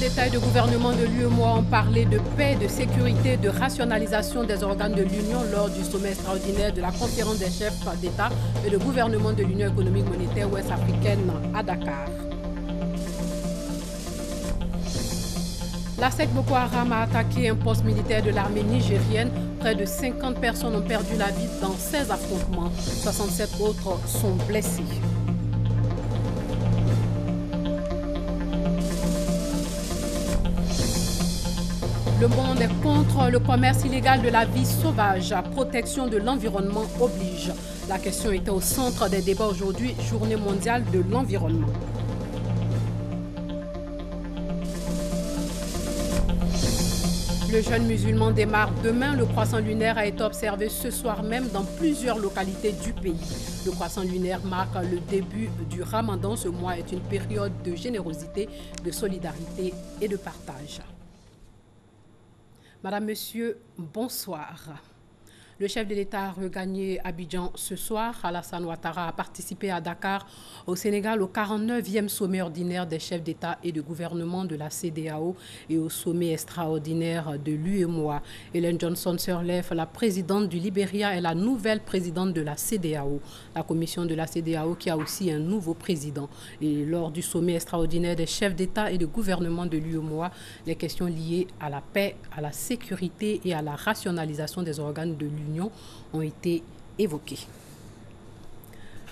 d'État et de gouvernement de l'UEMOA ont parlé de paix, de sécurité, de rationalisation des organes de l'Union lors du sommet extraordinaire de la conférence des chefs d'État et de gouvernement de l'Union économique monétaire ouest-africaine à Dakar. La secte Boko Haram a attaqué un poste militaire de l'armée nigérienne. Près de 50 personnes ont perdu la vie dans 16 affrontements. 67 autres sont blessés. Le monde est contre le commerce illégal de la vie sauvage. Protection de l'environnement oblige. La question était au centre des débats aujourd'hui, Journée mondiale de l'environnement. Le jeûne musulman démarre demain. Le croissant lunaire a été observé ce soir même dans plusieurs localités du pays. Le croissant lunaire marque le début du Ramadan. Ce mois est une période de générosité, de solidarité et de partage. Madame, Monsieur, bonsoir. Le chef de l'État a regagné Abidjan ce soir. Alassane Ouattara a participé à Dakar, au Sénégal, au 49e sommet ordinaire des chefs d'État et de gouvernement de la CEDEAO et au sommet extraordinaire de l'UEMOA. Ellen Johnson-Sirleaf, la présidente du Libéria, est la nouvelle présidente de la CEDEAO, la commission de la CEDEAO qui a aussi un nouveau président. Et lors du sommet extraordinaire des chefs d'État et de gouvernement de l'UEMOA, les questions liées à la paix, à la sécurité et à la rationalisation des organes de l'Union ont été évoquées.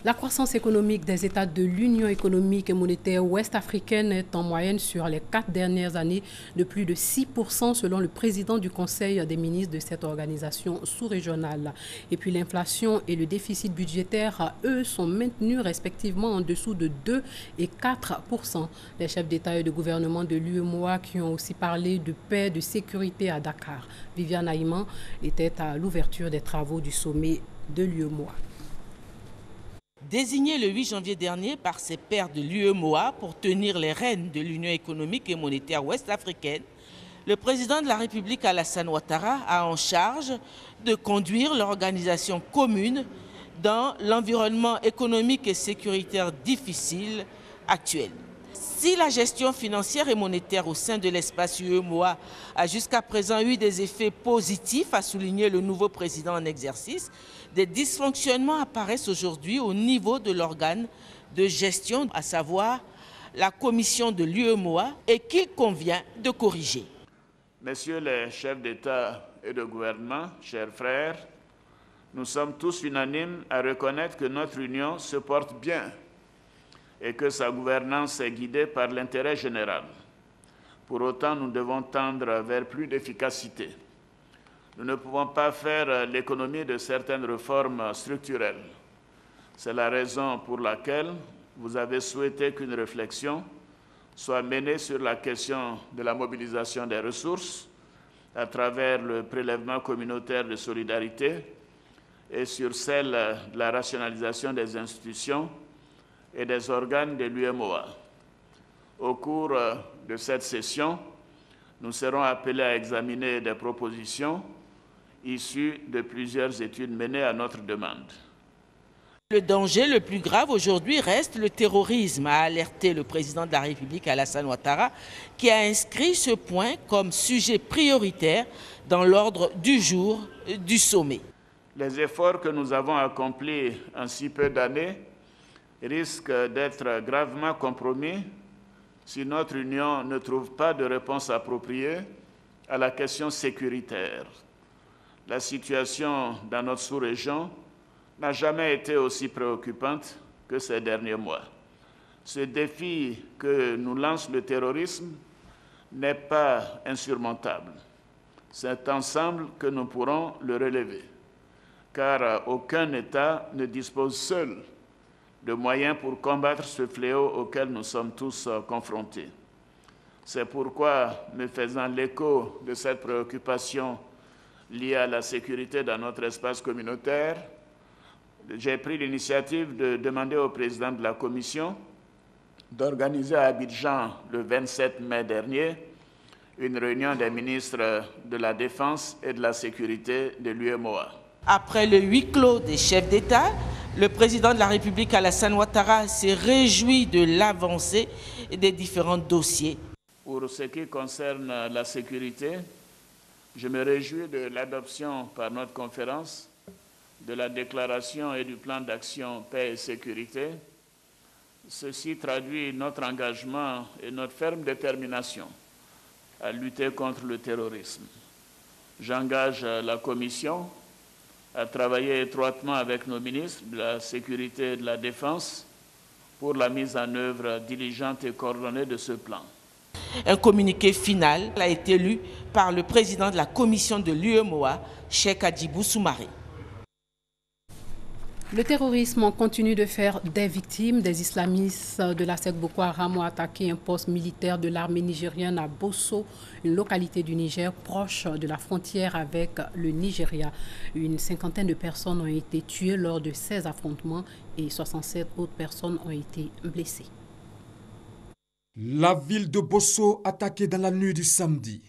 La croissance économique des États de l'Union économique et monétaire ouest-africaine est en moyenne sur les 4 dernières années de plus de 6% selon le président du Conseil des ministres de cette organisation sous-régionale. Et puis l'inflation et le déficit budgétaire, eux, sont maintenus respectivement en dessous de 2 et 4%. Les chefs d'État et de gouvernement de l'UEMOA qui ont aussi parlé de paix, de sécurité à Dakar. Viviane Aïman était à l'ouverture des travaux du sommet de l'UEMOA. Désigné le 8 janvier dernier par ses pairs de l'UEMOA pour tenir les rênes de l'Union économique et monétaire ouest-africaine, le président de la République Alassane Ouattara a en charge de conduire l'organisation commune dans l'environnement économique et sécuritaire difficile actuel. Si la gestion financière et monétaire au sein de l'espace UEMOA a jusqu'à présent eu des effets positifs, a souligné le nouveau président en exercice, des dysfonctionnements apparaissent aujourd'hui au niveau de l'organe de gestion, à savoir la commission de l'UEMOA, et qu'il convient de corriger. Messieurs les chefs d'État et de gouvernement, chers frères, nous sommes tous unanimes à reconnaître que notre Union se porte bien et que sa gouvernance est guidée par l'intérêt général. Pour autant, nous devons tendre vers plus d'efficacité. Nous ne pouvons pas faire l'économie de certaines réformes structurelles. C'est la raison pour laquelle vous avez souhaité qu'une réflexion soit menée sur la question de la mobilisation des ressources à travers le prélèvement communautaire de solidarité et sur celle de la rationalisation des institutions et des organes de l'UEMOA. Au cours de cette session, nous serons appelés à examiner des propositions issues de plusieurs études menées à notre demande. Le danger le plus grave aujourd'hui reste le terrorisme, a alerté le président de la République Alassane Ouattara, qui a inscrit ce point comme sujet prioritaire dans l'ordre du jour du sommet. Les efforts que nous avons accomplis en si peu d'années risquent d'être gravement compromis si notre Union ne trouve pas de réponse appropriée à la question sécuritaire. La situation dans notre sous-région n'a jamais été aussi préoccupante que ces derniers mois. Ce défi que nous lance le terrorisme n'est pas insurmontable. C'est ensemble que nous pourrons le relever, car aucun État ne dispose seul de moyens pour combattre ce fléau auquel nous sommes tous confrontés. C'est pourquoi, me faisant l'écho de cette préoccupation liée à la sécurité dans notre espace communautaire, j'ai pris l'initiative de demander au président de la Commission d'organiser à Abidjan le 27 mai dernier une réunion des ministres de la Défense et de la Sécurité de l'UEMOA. Après le huis clos des chefs d'État, le président de la République Alassane Ouattara s'est réjoui de l'avancée des différents dossiers. Pour ce qui concerne la sécurité, je me réjouis de l'adoption par notre conférence de la déclaration et du plan d'action paix et sécurité. Ceci traduit notre engagement et notre ferme détermination à lutter contre le terrorisme. J'engage la Commission à travailler étroitement avec nos ministres de la Sécurité et de la Défense pour la mise en œuvre diligente et coordonnée de ce plan. Un communiqué final a été lu par le président de la commission de l'UEMOA, Cheikh Hadjibou Soumaré. Le terrorisme continue de faire des victimes. Des islamistes de la secte Boko Haram ont attaqué un poste militaire de l'armée nigérienne à Bosso, une localité du Niger proche de la frontière avec le Nigeria. Une cinquantaine de personnes ont été tuées lors de ces affrontements et 67 autres personnes ont été blessées. La ville de Bosso attaquée dans la nuit du samedi.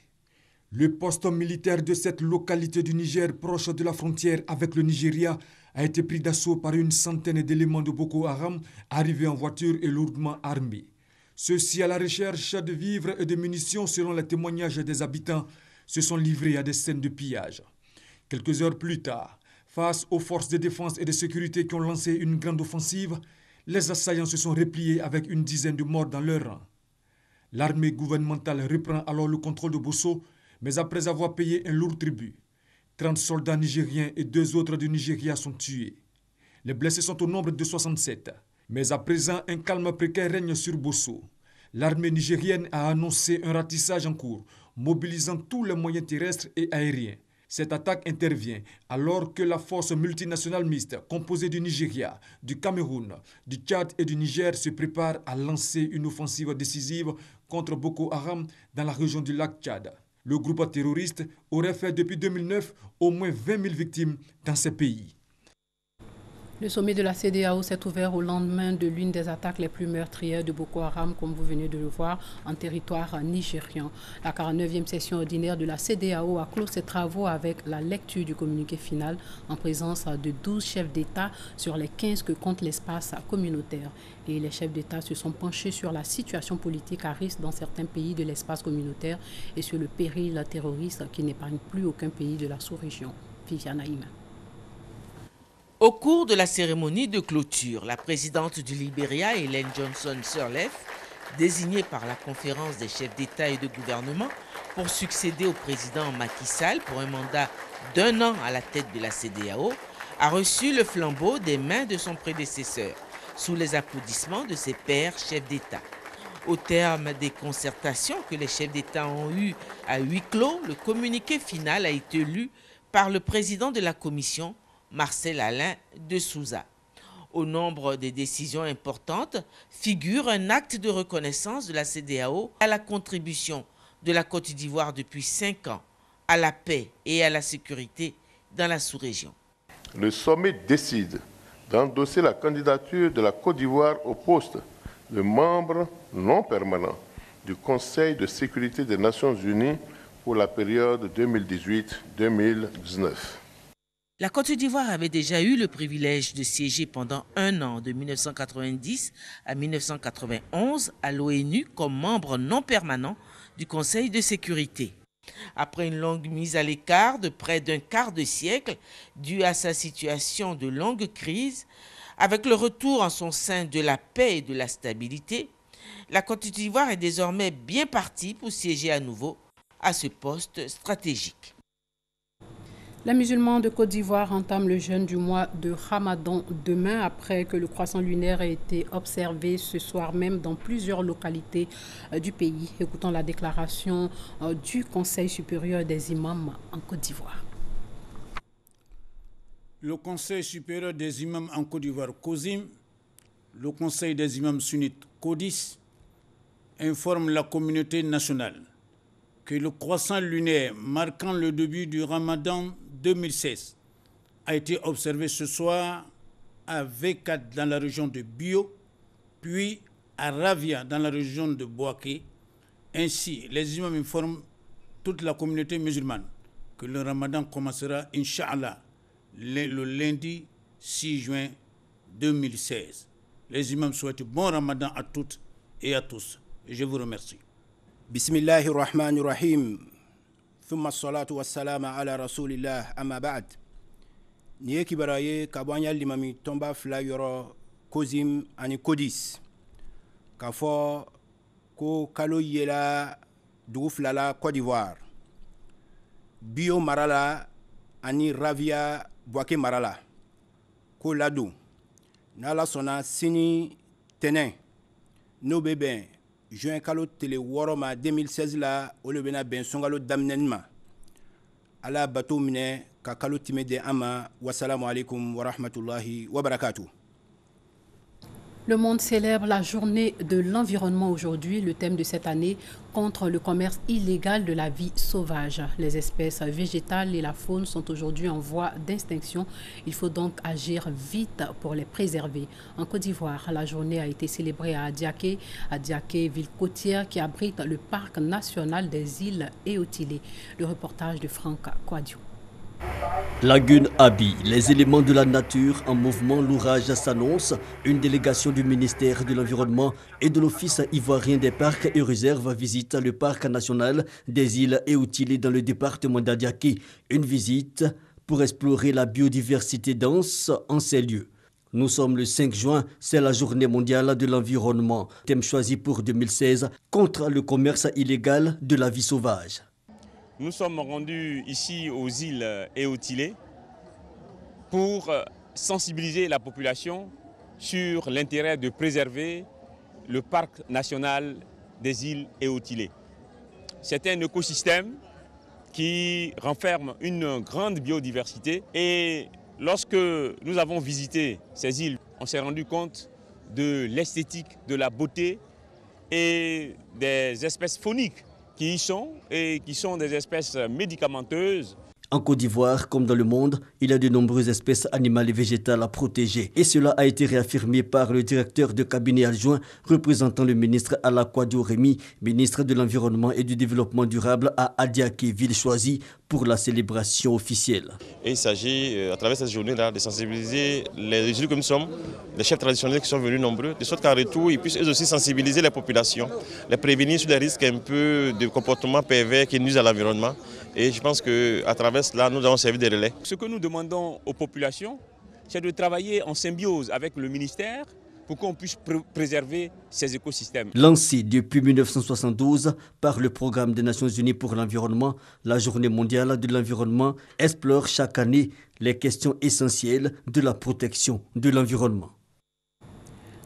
Le poste militaire de cette localité du Niger proche de la frontière avec le Nigeria a été pris d'assaut par une centaine d'éléments de Boko Haram arrivés en voiture et lourdement armés. Ceux-ci, à la recherche de vivres et de munitions selon les témoignages des habitants, se sont livrés à des scènes de pillage. Quelques heures plus tard, face aux forces de défense et de sécurité qui ont lancé une grande offensive, les assaillants se sont repliés avec une dizaine de morts dans leur rang. L'armée gouvernementale reprend alors le contrôle de Bosso, mais après avoir payé un lourd tribut. 30 soldats nigériens et 2 autres du Nigeria sont tués. Les blessés sont au nombre de 67. Mais à présent, un calme précaire règne sur Bosso. L'armée nigérienne a annoncé un ratissage en cours, mobilisant tous les moyens terrestres et aériens. Cette attaque intervient alors que la force multinationale mixte, composée du Nigeria, du Cameroun, du Tchad et du Niger, se prépare à lancer une offensive décisive contre Boko Haram dans la région du lac Tchad. Le groupe terroriste aurait fait depuis 2009 au moins 20 000 victimes dans ces pays. Le sommet de la CEDEAO s'est ouvert au lendemain de l'une des attaques les plus meurtrières de Boko Haram, comme vous venez de le voir, en territoire nigérian. La 49e session ordinaire de la CEDEAO a clos ses travaux avec la lecture du communiqué final en présence de 12 chefs d'État sur les 15 que compte l'espace communautaire. Et les chefs d'État se sont penchés sur la situation politique à risque dans certains pays de l'espace communautaire et sur le péril terroriste qui n'épargne plus aucun pays de la sous-région. Viviane Aïma. Au cours de la cérémonie de clôture, la présidente du Libéria, Ellen Johnson Sirleaf, désignée par la conférence des chefs d'État et de gouvernement pour succéder au président Macky Sall pour un mandat d'1 an à la tête de la CEDEAO, a reçu le flambeau des mains de son prédécesseur, sous les applaudissements de ses pairs chefs d'État. Au terme des concertations que les chefs d'État ont eues à huis clos, le communiqué final a été lu par le président de la Commission, Marcel Alain de Souza. Au nombre des décisions importantes figure un acte de reconnaissance de la CEDEAO à la contribution de la Côte d'Ivoire depuis 5 ans à la paix et à la sécurité dans la sous-région. Le sommet décide d'endosser la candidature de la Côte d'Ivoire au poste de membre non permanent du Conseil de sécurité des Nations Unies pour la période 2018-2019. La Côte d'Ivoire avait déjà eu le privilège de siéger pendant 1 an, de 1990 à 1991, à l'ONU comme membre non permanent du Conseil de sécurité. Après une longue mise à l'écart de près d'un quart de siècle, due à sa situation de longue crise, avec le retour en son sein de la paix et de la stabilité, la Côte d'Ivoire est désormais bien partie pour siéger à nouveau à ce poste stratégique. Les musulmans de Côte d'Ivoire entament le jeûne du mois de Ramadan demain après que le croissant lunaire ait été observé ce soir même dans plusieurs localités du pays. Écoutons la déclaration du Conseil supérieur des imams en Côte d'Ivoire. Le Conseil supérieur des imams en Côte d'Ivoire, COSIM, le Conseil des imams sunnites, CODIS, informe la communauté nationale que le croissant lunaire marquant le début du Ramadan 2016 a été observé ce soir à V4 dans la région de Bio, puis à Ravia dans la région de Bouaké. Ainsi, les imams informent toute la communauté musulmane que le Ramadan commencera, Inch'Allah, le lundi 6 juin 2016. Les imams souhaitent bon Ramadan à toutes et à tous. Et je vous remercie. Bismillahirrahmanirrahim. Thumma salatu wassalam ala rasulillah amma ba'd. Niye kibaraye kabanya limami tomba fila yoro kozim ani kodis. Kafo ko kalo yela dugu filala Côte d'Ivoire. Bio marala ani ravia boake marala. Ko ladu. Nala sona sini tenen. No beben. Juin kalo tele woroma 2016 la ole bena ben songalo damnenma ala bato mine ka kalo timede ama wassalamu alaikum wa rahmatullahi wa barakatuh. Le monde célèbre la journée de l'environnement aujourd'hui. Le thème de cette année, contre le commerce illégal de la vie sauvage. Les espèces végétales et la faune sont aujourd'hui en voie d'extinction. Il faut donc agir vite pour les préserver. En Côte d'Ivoire, la journée a été célébrée à Adiaké, ville côtière qui abrite le parc national des îles Eotilé. Le reportage de Franck Kouadiou. Lagune Abi, les éléments de la nature en mouvement, l'orage s'annonce. Une délégation du ministère de l'Environnement et de l'Office ivoirien des parcs et réserves visite le parc national des îles Eotilé dans le département d'Adiaké. Une visite pour explorer la biodiversité dense en ces lieux. Nous sommes le 5 juin, c'est la journée mondiale de l'environnement. Thème choisi pour 2016, contre le commerce illégal de la vie sauvage. Nous sommes rendus ici aux îles Eotilé pour sensibiliser la population sur l'intérêt de préserver le parc national des îles Eotilé. C'est un écosystème qui renferme une grande biodiversité et lorsque nous avons visité ces îles, on s'est rendu compte de l'esthétique, de la beauté et des espèces fauniques qui y sont et qui sont des espèces médicamenteuses. En Côte d'Ivoire, comme dans le monde, il y a de nombreuses espèces animales et végétales à protéger. Et cela a été réaffirmé par le directeur de cabinet adjoint représentant le ministre Ala Kouadio Rémy, ministre de l'Environnement et du Développement durable à Adiaké, ville choisie pour la célébration officielle. Et il s'agit, à travers cette journée-là, de sensibiliser les élus que nous sommes, les chefs traditionnels qui sont venus nombreux, de sorte qu'en retour, ils puissent eux aussi sensibiliser les populations, les prévenir sur les risques un peu de comportements pervers qui nuisent à l'environnement. Et je pense qu'à travers cela, nous avons servi de relais. Ce que nous demandons aux populations, c'est de travailler en symbiose avec le ministère pour qu'on puisse préserver ces écosystèmes. Lancé depuis 1972 par le Programme des Nations Unies pour l'environnement, la Journée mondiale de l'environnement explore chaque année les questions essentielles de la protection de l'environnement.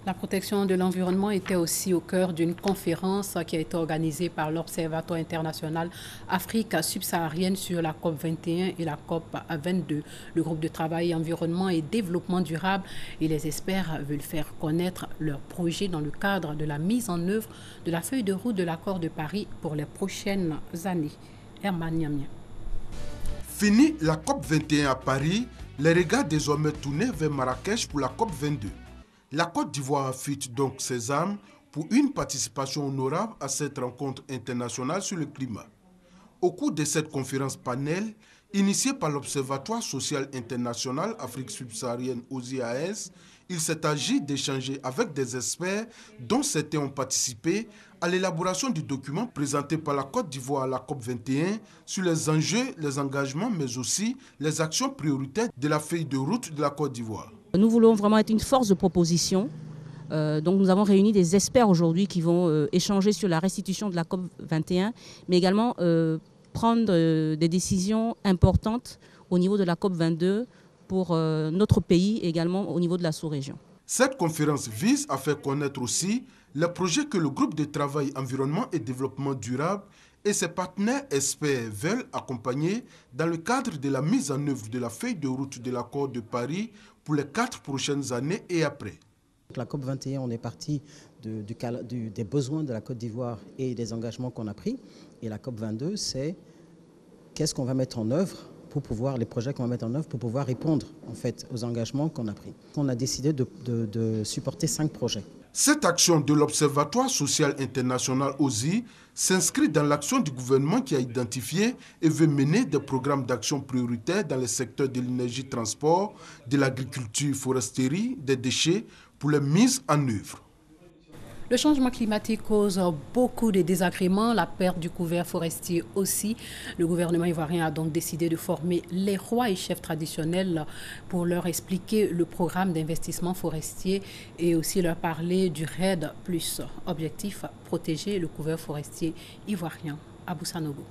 La protection de l'environnement était aussi au cœur d'une conférence qui a été organisée par l'Observatoire international Afrique subsaharienne sur la COP21 et la COP22. Le groupe de travail environnement et développement durable et les experts veulent faire connaître leurs projets dans le cadre de la mise en œuvre de la feuille de route de l'accord de Paris pour les prochaines années. Herman Niamien. Fini la COP21 à Paris, les regards désormais tournés vers Marrakech pour la COP22. La Côte d'Ivoire affûte donc ses armes pour une participation honorable à cette rencontre internationale sur le climat. Au cours de cette conférence panel, initiée par l'Observatoire social international Afrique subsaharienne OSIAS, il s'est agi d'échanger avec des experts dont certains ont participé à l'élaboration du document présenté par la Côte d'Ivoire à la COP21 sur les enjeux, les engagements, mais aussi les actions prioritaires de la feuille de route de la Côte d'Ivoire. Nous voulons vraiment être une force de proposition. Donc nous avons réuni des experts aujourd'hui qui vont échanger sur la restitution de la COP21, mais également prendre des décisions importantes au niveau de la COP22 pour notre pays et également au niveau de la sous-région. Cette conférence vise à faire connaître aussi les projets que le groupe de travail environnement et développement durable et ses partenaires experts veulent accompagner dans le cadre de la mise en œuvre de la feuille de route de l'accord de Paris pour les 4 prochaines années et après. La COP21, on est parti des besoins de la Côte d'Ivoire et des engagements qu'on a pris. Et la COP22, c'est qu'est-ce qu'on va mettre en œuvre pour pouvoir, les projets qu'on va mettre en œuvre pour pouvoir répondre en fait aux engagements qu'on a pris. On a décidé de supporter 5 projets. Cette action de l'Observatoire social international OSI s'inscrit dans l'action du gouvernement qui a identifié et veut mener des programmes d'action prioritaires dans les secteurs de l'énergie-transport, de l'agriculture, foresterie, des déchets pour les mises en œuvre. Le changement climatique cause beaucoup de désagréments, la perte du couvert forestier aussi. Le gouvernement ivoirien a donc décidé de former les rois et chefs traditionnels pour leur expliquer le programme d'investissement forestier et aussi leur parler du RED+. Objectif, protéger le couvert forestier ivoirien. Abou Sanogo.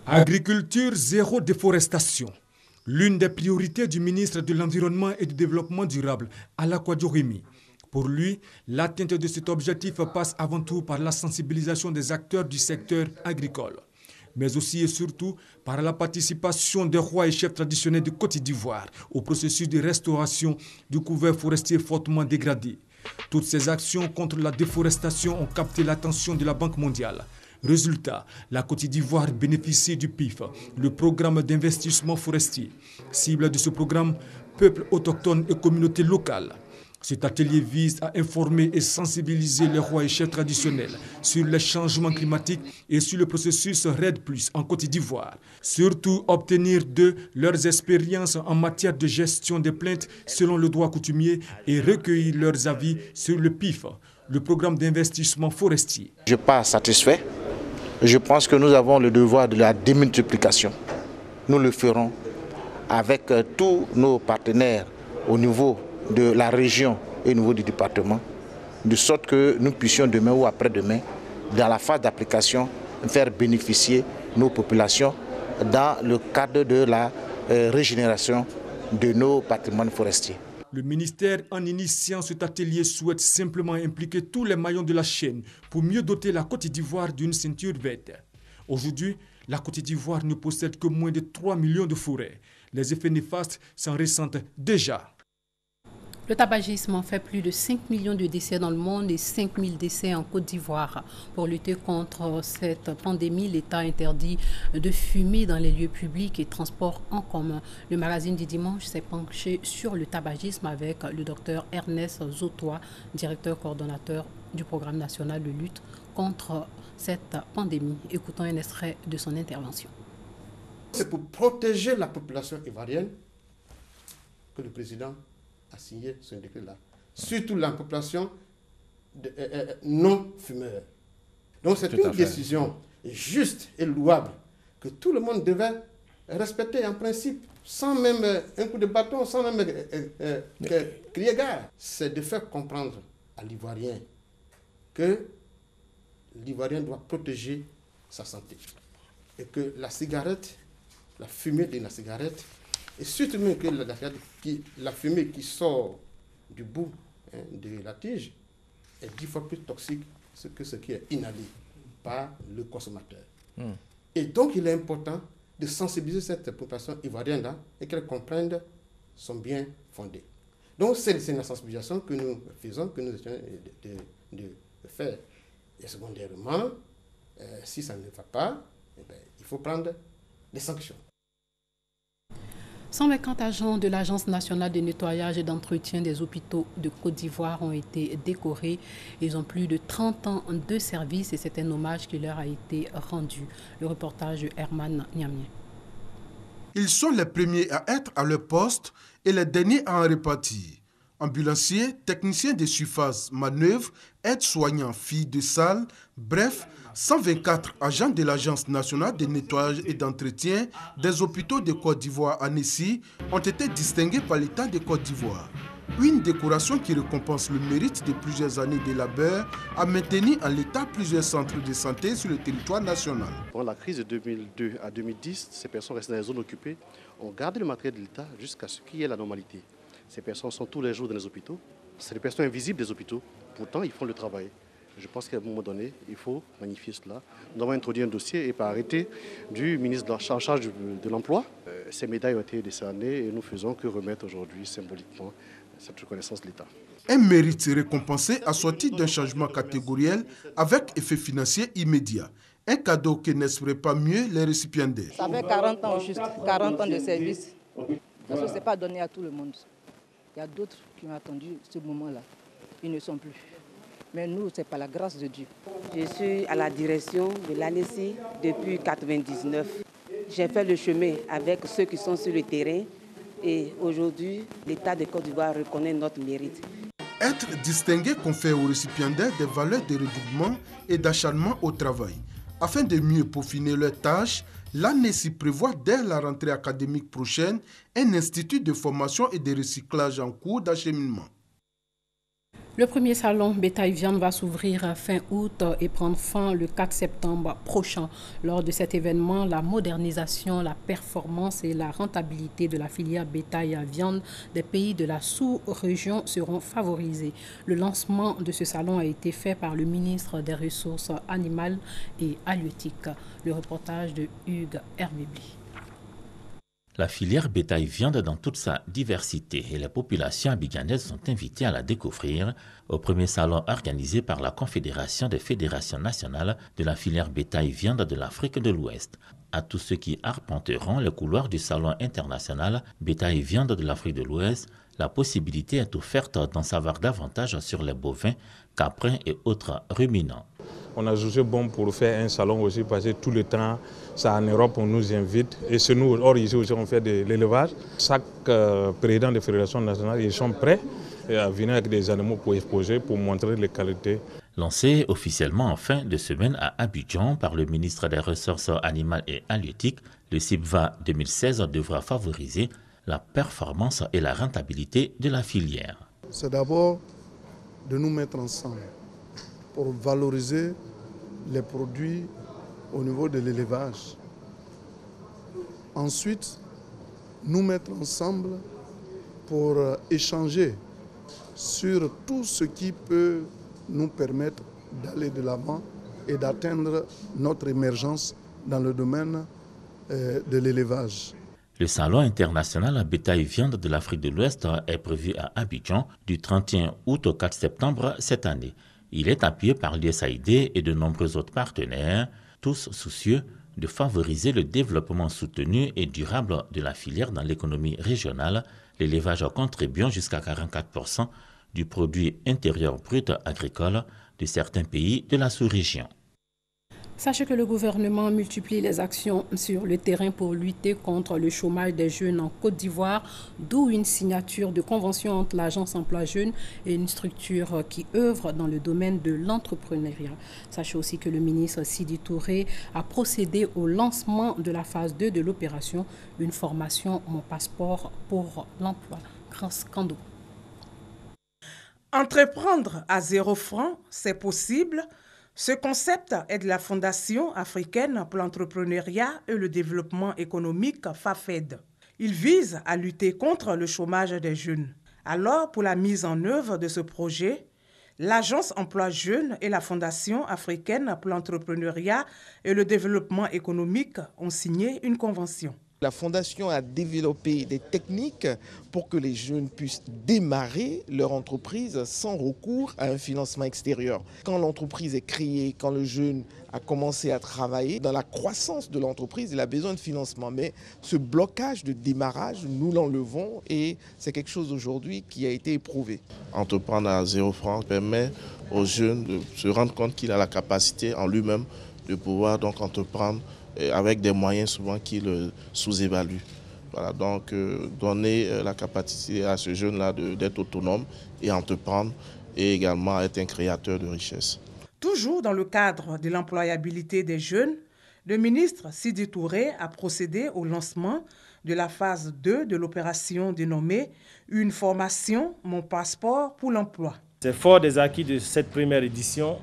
Agriculture zéro déforestation. L'une des priorités du ministre de l'Environnement et du Développement durable, Alakwa Djorimi. Pour lui, l'atteinte de cet objectif passe avant tout par la sensibilisation des acteurs du secteur agricole, mais aussi et surtout par la participation des rois et chefs traditionnels de Côte d'Ivoire au processus de restauration du couvert forestier fortement dégradé. Toutes ces actions contre la déforestation ont capté l'attention de la Banque mondiale. Résultat, la Côte d'Ivoire bénéficie du PIF, le programme d'investissement forestier. Cible de ce programme, peuples autochtones et communautés locales. Cet atelier vise à informer et sensibiliser les rois et chefs traditionnels sur les changements climatiques et sur le processus RED+, en Côte d'Ivoire. Surtout, obtenir d'eux leurs expériences en matière de gestion des plaintes selon le droit coutumier et recueillir leurs avis sur le PIF, le programme d'investissement forestier. Je ne suis pas satisfait. Je pense que nous avons le devoir de la démultiplication. Nous le ferons avec tous nos partenaires au niveau de la région et au niveau du département, de sorte que nous puissions demain ou après-demain, dans la phase d'application, faire bénéficier nos populations dans le cadre de la régénération de nos patrimoines forestiers. Le ministère, en initiant cet atelier, souhaite simplement impliquer tous les maillons de la chaîne pour mieux doter la Côte d'Ivoire d'une ceinture verte. Aujourd'hui, la Côte d'Ivoire ne possède que moins de 3 millions de forêts. Les effets néfastes s'en ressentent déjà. Le tabagisme fait plus de 5 millions de décès dans le monde et 5 000 décès en Côte d'Ivoire. Pour lutter contre cette pandémie, l'État interdit de fumer dans les lieux publics et transports en commun. Le magazine du dimanche s'est penché sur le tabagisme avec le docteur Ernest Zotoa, directeur coordonnateur du programme national de lutte contre cette pandémie. Écoutons un extrait de son intervention. C'est pour protéger la population ivoirienne que le président a signé ce décret-là, surtout la population non fumeur. Donc c'est une décision juste et louable que tout le monde devait respecter en principe, sans même un coup de bâton, sans même crier gare. C'est de faire comprendre à l'Ivoirien que l'Ivoirien doit protéger sa santé et que la cigarette, la fumée de la cigarette, et surtout même que la fumée qui sort du bout de la tige est 10 fois plus toxique que ce qui est inhalé par le consommateur. Et donc il est important de sensibiliser cette population ivoirienne-là et qu'elle comprenne son bien fondé. Donc c'est la sensibilisation que nous faisons, que nous essayons de faire. Et secondairement, si ça ne va pas, il faut prendre des sanctions. 150 agents de l'Agence nationale de nettoyage et d'entretien des hôpitaux de Côte d'Ivoire ont été décorés. Ils ont plus de 30 ans de service et c'est un hommage qui leur a été rendu. Le reportage de Herman Niamien. Ils sont les premiers à être à leur poste et les derniers à en répartir. Ambulanciers, techniciens de surface, manœuvres, aides-soignants, filles de salle, bref, 124 agents de l'Agence nationale de nettoyage et d'entretien des hôpitaux de Côte d'Ivoire à Nessie ont été distingués par l'État de Côte d'Ivoire. Une décoration qui récompense le mérite de plusieurs années de labeur à maintenir en l'état plusieurs centres de santé sur le territoire national. Pendant la crise de 2002 à 2010, ces personnes restées dans les zones occupées ont gardé le matériel de l'État jusqu'à ce qu'il y ait la normalité. Ces personnes sont tous les jours dans les hôpitaux. C'est les personnes invisibles des hôpitaux. Pourtant, ils font le travail. Je pense qu'à un moment donné, il faut magnifier cela. Nous avons introduit un dossier et par arrêté du ministre en charge de l'Emploi. Ces médailles ont été décernées et nous faisons que remettre aujourd'hui symboliquement cette reconnaissance de l'État. Un mérite récompensé assorti d'un changement catégoriel avec effet financier immédiat. Un cadeau qui n'espérait pas mieux les récipiendaires. Ça fait 40 ans juste, 40 ans de service. Parce que ce n'est pas donné à tout le monde. Il y a d'autres qui ont attendu ce moment-là. Ils ne sont plus. Mais nous, c'est par la grâce de Dieu. Je suis à la direction de l'ANESI depuis 1999. J'ai fait le chemin avec ceux qui sont sur le terrain et aujourd'hui, l'État de Côte d'Ivoire reconnaît notre mérite. Être distingué confère aux récipiendaires des valeurs de regroupement et d'acharnement au travail. Afin de mieux peaufiner leurs tâches, l'ANECI prévoit dès la rentrée académique prochaine un institut de formation et de recyclage en cours d'acheminement. Le premier salon bétail-viande va s'ouvrir fin août et prendre fin le 4 septembre prochain. Lors de cet événement, la modernisation, la performance et la rentabilité de la filière bétail-viande des pays de la sous-région seront favorisées. Le lancement de ce salon a été fait par le ministre des Ressources animales et halieutiques. Le reportage de Hugues Herbébli. La filière bétail-viande dans toute sa diversité et les populations abidjanaises sont invitées à la découvrir au premier salon organisé par la Confédération des fédérations nationales de la filière bétail-viande de l'Afrique de l'Ouest. À tous ceux qui arpenteront les couloirs du salon international bétail-viande de l'Afrique de l'Ouest, la possibilité est offerte d'en savoir davantage sur les bovins, caprins et autres ruminants. On a jugé bon pour faire un salon aussi parce que tout le temps, ça en Europe, on nous invite. Et chez nous, or ici aussi, on fait de l'élevage. Chaque président de fédération nationale, ils sont prêts à venir avec des animaux pour exposer, pour montrer les qualités. Lancé officiellement en fin de semaine à Abidjan par le ministre des Ressources animales et halieutiques, le CIPVA 2016 devra favoriser la performance et la rentabilité de la filière. C'est d'abord de nous mettre ensemble pour valoriser les produits au niveau de l'élevage. Ensuite, nous mettre ensemble pour échanger sur tout ce qui peut nous permettre d'aller de l'avant et d'atteindre notre émergence dans le domaine de l'élevage. Le salon international bétail-viande de l'Afrique de l'Ouest est prévu à Abidjan du 31 août au 4 septembre cette année. Il est appuyé par l'USAID et de nombreux autres partenaires, tous soucieux de favoriser le développement soutenu et durable de la filière dans l'économie régionale, l'élevage contribuant jusqu'à 44% du produit intérieur brut agricole de certains pays de la sous-région. Sachez que le gouvernement multiplie les actions sur le terrain pour lutter contre le chômage des jeunes en Côte d'Ivoire, d'où une signature de convention entre l'Agence Emploi Jeunes et une structure qui œuvre dans le domaine de l'entrepreneuriat. Sachez aussi que le ministre Sidi Touré a procédé au lancement de la phase 2 de l'opération, une formation Mon passeport pour l'emploi. Grâce Kando. Entreprendre à 0 francs, c'est possible. Ce concept est de la Fondation africaine pour l'entrepreneuriat et le développement économique FAFED. Il vise à lutter contre le chômage des jeunes. Alors, pour la mise en œuvre de ce projet, l'Agence Emploi Jeunes et la Fondation africaine pour l'entrepreneuriat et le développement économique ont signé une convention. La Fondation a développé des techniques pour que les jeunes puissent démarrer leur entreprise sans recours à un financement extérieur. Quand l'entreprise est créée, quand le jeune a commencé à travailler, dans la croissance de l'entreprise, il a besoin de financement. Mais ce blocage de démarrage, nous l'enlevons et c'est quelque chose aujourd'hui qui a été éprouvé. Entreprendre à 0 francs permet aux jeunes de se rendre compte qu'il a la capacité en lui-même de pouvoir donc entreprendre avec des moyens souvent qu'il sous-évalue. Voilà, donc donner la capacité à ce jeune-là d'être autonome et entreprendre et également être un créateur de richesse. Toujours dans le cadre de l'employabilité des jeunes, le ministre Sidi Touré a procédé au lancement de la phase 2 de l'opération dénommée « Une formation, mon passeport pour l'emploi ». C'est fort des acquis de cette première édition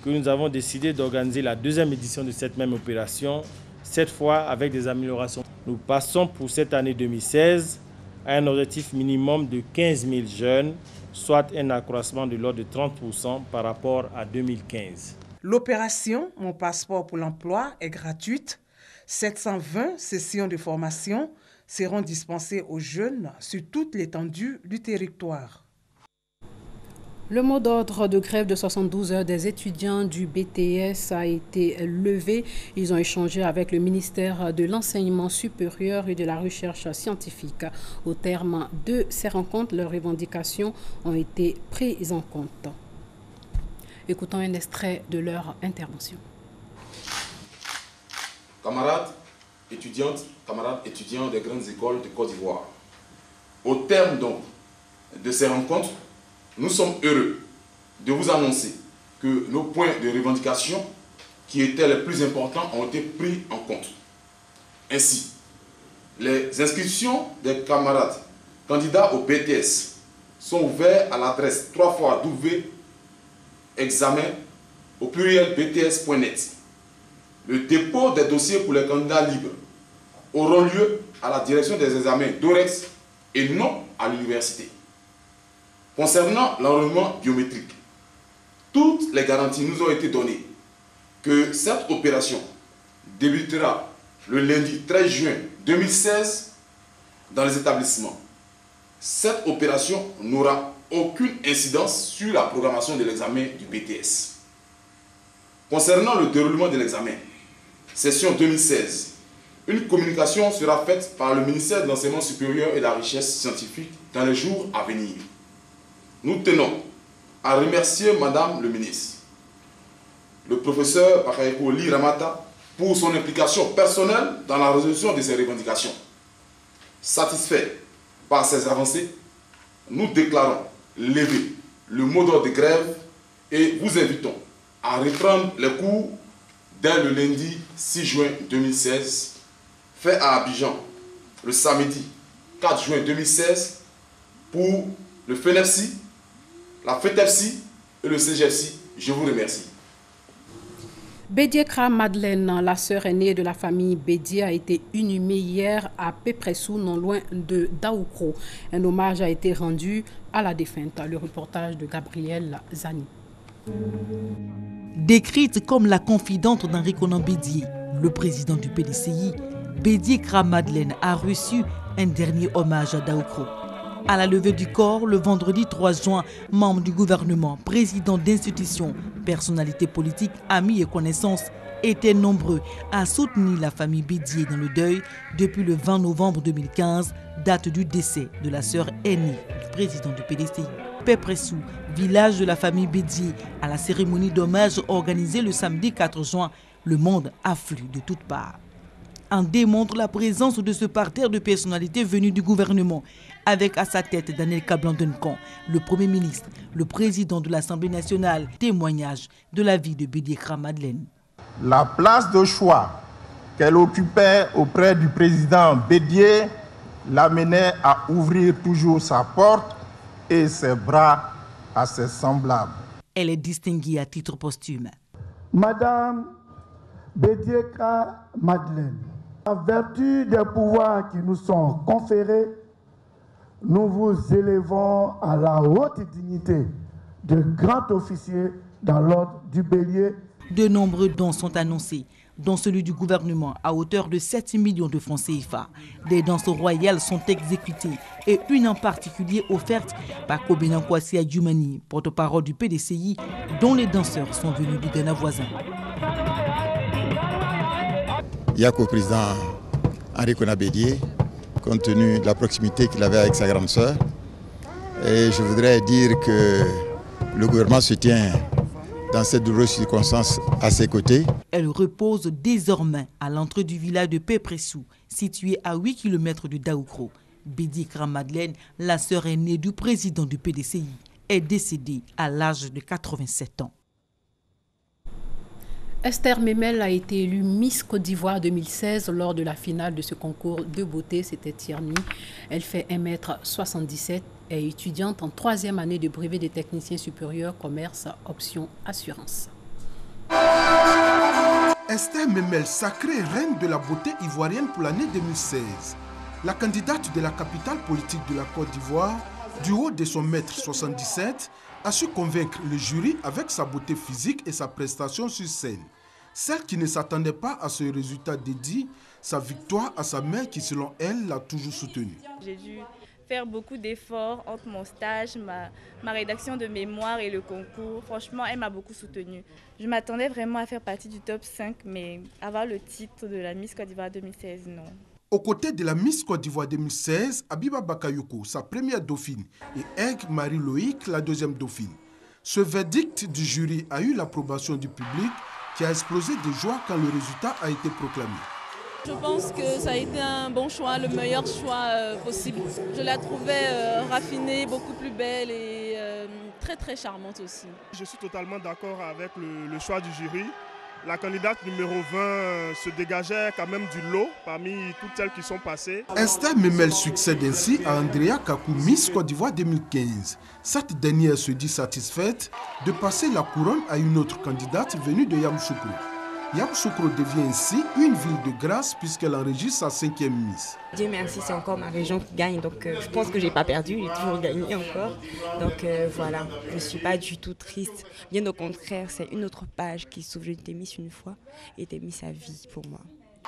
que nous avons décidé d'organiser la deuxième édition de cette même opération, cette fois avec des améliorations. Nous passons pour cette année 2016 à un objectif minimum de 15 000 jeunes, soit un accroissement de l'ordre de 30% par rapport à 2015. L'opération Mon passeport pour l'emploi est gratuite. 720 sessions de formation seront dispensées aux jeunes sur toute l'étendue du territoire. Le mot d'ordre de grève de 72 heures des étudiants du BTS a été levé. Ils ont échangé avec le ministère de l'Enseignement supérieur et de la Recherche scientifique. Au terme de ces rencontres, leurs revendications ont été prises en compte. Écoutons un extrait de leur intervention. Camarades étudiantes, camarades étudiants des grandes écoles de Côte d'Ivoire, au terme donc de ces rencontres, nous sommes heureux de vous annoncer que nos points de revendication qui étaient les plus importants ont été pris en compte. Ainsi, les inscriptions des camarades candidats au BTS sont ouvertes à l'adresse 3xW-examen au pluriel bts.net. Le dépôt des dossiers pour les candidats libres auront lieu à la direction des examens d'OREX et non à l'université. Concernant l'enrôlement biométrique, toutes les garanties nous ont été données que cette opération débutera le lundi 13 juin 2016 dans les établissements. Cette opération n'aura aucune incidence sur la programmation de l'examen du BTS. Concernant le déroulement de l'examen, session 2016, une communication sera faite par le ministère de l'Enseignement supérieur et de la Recherche scientifique dans les jours à venir. Nous tenons à remercier Madame le ministre, le professeur Bakayoko Ly Ramata, pour son implication personnelle dans la résolution de ces revendications. Satisfait par ces avancées, nous déclarons lever le mot d'ordre de grève et vous invitons à reprendre les cours dès le lundi 6 juin 2016, fait à Abidjan le samedi 4 juin 2016 pour le FENEPSI, la FETEPSI et le CGFSI. Je vous remercie. Bédié Kra Madeleine, la sœur aînée de la famille Bédié, a été inhumée hier à Pépressou, non loin de Daoukro. Un hommage a été rendu à la défunte. Le reportage de Gabriel Zani. Décrite comme la confidente d'Henri Konan Bédié, le président du PDCI, Bédié Kra Madeleine a reçu un dernier hommage à Daoukro. À la levée du corps, le vendredi 3 juin, membres du gouvernement, présidents d'institutions, personnalités politiques, amis et connaissances étaient nombreux à soutenir la famille Bédié dans le deuil depuis le 20 novembre 2015, date du décès de la sœur aînée du président du PDCI. Pépressou, village de la famille Bédié, à la cérémonie d'hommage organisée le samedi 4 juin, le monde afflue de toutes parts. En démontre la présence de ce parterre de personnalités venues du gouvernement, avec à sa tête Daniel Kablan-Duncan, le Premier ministre, le président de l'Assemblée nationale, témoignage de la vie de Bédié Kra Madeleine. La place de choix qu'elle occupait auprès du président Bédié l'amenait à ouvrir toujours sa porte et ses bras à ses semblables. Elle est distinguée à titre posthume. Madame Bédié Kra Madeleine, en vertu des pouvoirs qui nous sont conférés, nous vous élevons à la haute dignité de grand officier dans l'ordre du Bélier. De nombreux dons sont annoncés, dont celui du gouvernement à hauteur de 7 millions de francs CFA. Des danses royales sont exécutées et une en particulier offerte par Kobenan Kwasi Adjoumani, porte-parole du PDCI, dont les danseurs sont venus du Ghana voisin. Il y a qu'au président Henri Konan Bédié, compte tenu de la proximité qu'il avait avec sa grande sœur. Et je voudrais dire que le gouvernement se tient dans cette douloureuse circonstance à ses côtés. Elle repose désormais à l'entrée du village de Pépressou, situé à 8 km de Daoukro. Bédié Kra Madeleine, la sœur aînée du président du PDCI, est décédée à l'âge de 87 ans. Esther Memel a été élue Miss Côte d'Ivoire 2016 lors de la finale de ce concours de beauté. C'était hier nuit. Elle fait 1m77 et est étudiante en 3e année de brevet des techniciens supérieurs commerce option assurance. Esther Memel, sacrée reine de la beauté ivoirienne pour l'année 2016. La candidate de la capitale politique de la Côte d'Ivoire, du haut de son 1m77, a su convaincre le jury avec sa beauté physique et sa prestation sur scène. Celle qui ne s'attendait pas à ce résultat dédie sa victoire à sa mère qui, selon elle, l'a toujours soutenue. J'ai dû faire beaucoup d'efforts entre mon stage, ma rédaction de mémoire et le concours. Franchement, elle m'a beaucoup soutenue. Je m'attendais vraiment à faire partie du top 5, mais avoir le titre de la Miss Côte d'Ivoire 2016, non. Aux côtés de la Miss Côte d'Ivoire 2016, Abiba Bakayoko, sa première dauphine, et Eng Marie-Loïc, la deuxième dauphine. Ce verdict du jury a eu l'approbation du public qui a explosé de joie quand le résultat a été proclamé. Je pense que ça a été un bon choix, le meilleur choix possible. Je la trouvais raffinée, beaucoup plus belle et très très charmante aussi. Je suis totalement d'accord avec le choix du jury. La candidate numéro 20 se dégageait quand même du lot parmi toutes celles qui sont passées. Esther Memel succède ainsi à Andrea Kakou, Miss Côte d'Ivoire 2015. Cette dernière se dit satisfaite de passer la couronne à une autre candidate venue de Yamoussoukro. Yamoussoukro devient ainsi une ville de grâce puisqu'elle enregistre sa 5e Miss. Dieu merci, c'est encore ma région qui gagne, donc je pense que je n'ai pas perdu, j'ai toujours gagné encore. Donc voilà, je ne suis pas du tout triste. Bien au contraire, c'est une autre page qui s'ouvre. J'ai été Miss une fois et été Miss à vie pour moi.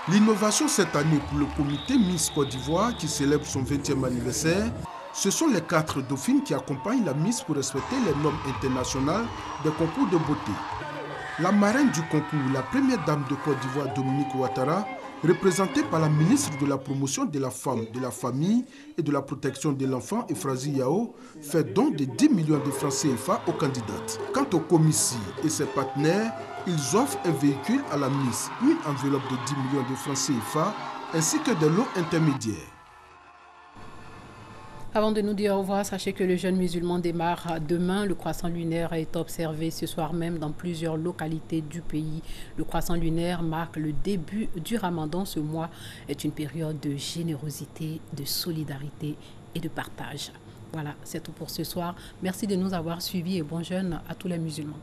L'innovation cette année pour le comité Miss Côte d'Ivoire qui célèbre son 20e anniversaire, ce sont les 4 dauphines qui accompagnent la Miss pour respecter les normes internationales des concours de beauté. La marraine du concours, la première dame de Côte d'Ivoire, Dominique Ouattara, représentée par la ministre de la promotion de la femme, de la famille et de la protection de l'enfant, Efrazi Yao, fait don de 10 millions de francs CFA aux candidates. Quant au commissaire et ses partenaires, ils offrent un véhicule à la Miss, une enveloppe de 10 millions de francs CFA, ainsi que des lots intermédiaires. Avant de nous dire au revoir, sachez que le jeûne musulman démarre demain. Le croissant lunaire est observé ce soir même dans plusieurs localités du pays. Le croissant lunaire marque le début du Ramadan. Ce mois est une période de générosité, de solidarité et de partage. Voilà, c'est tout pour ce soir. Merci de nous avoir suivis et bon jeûne à tous les musulmans.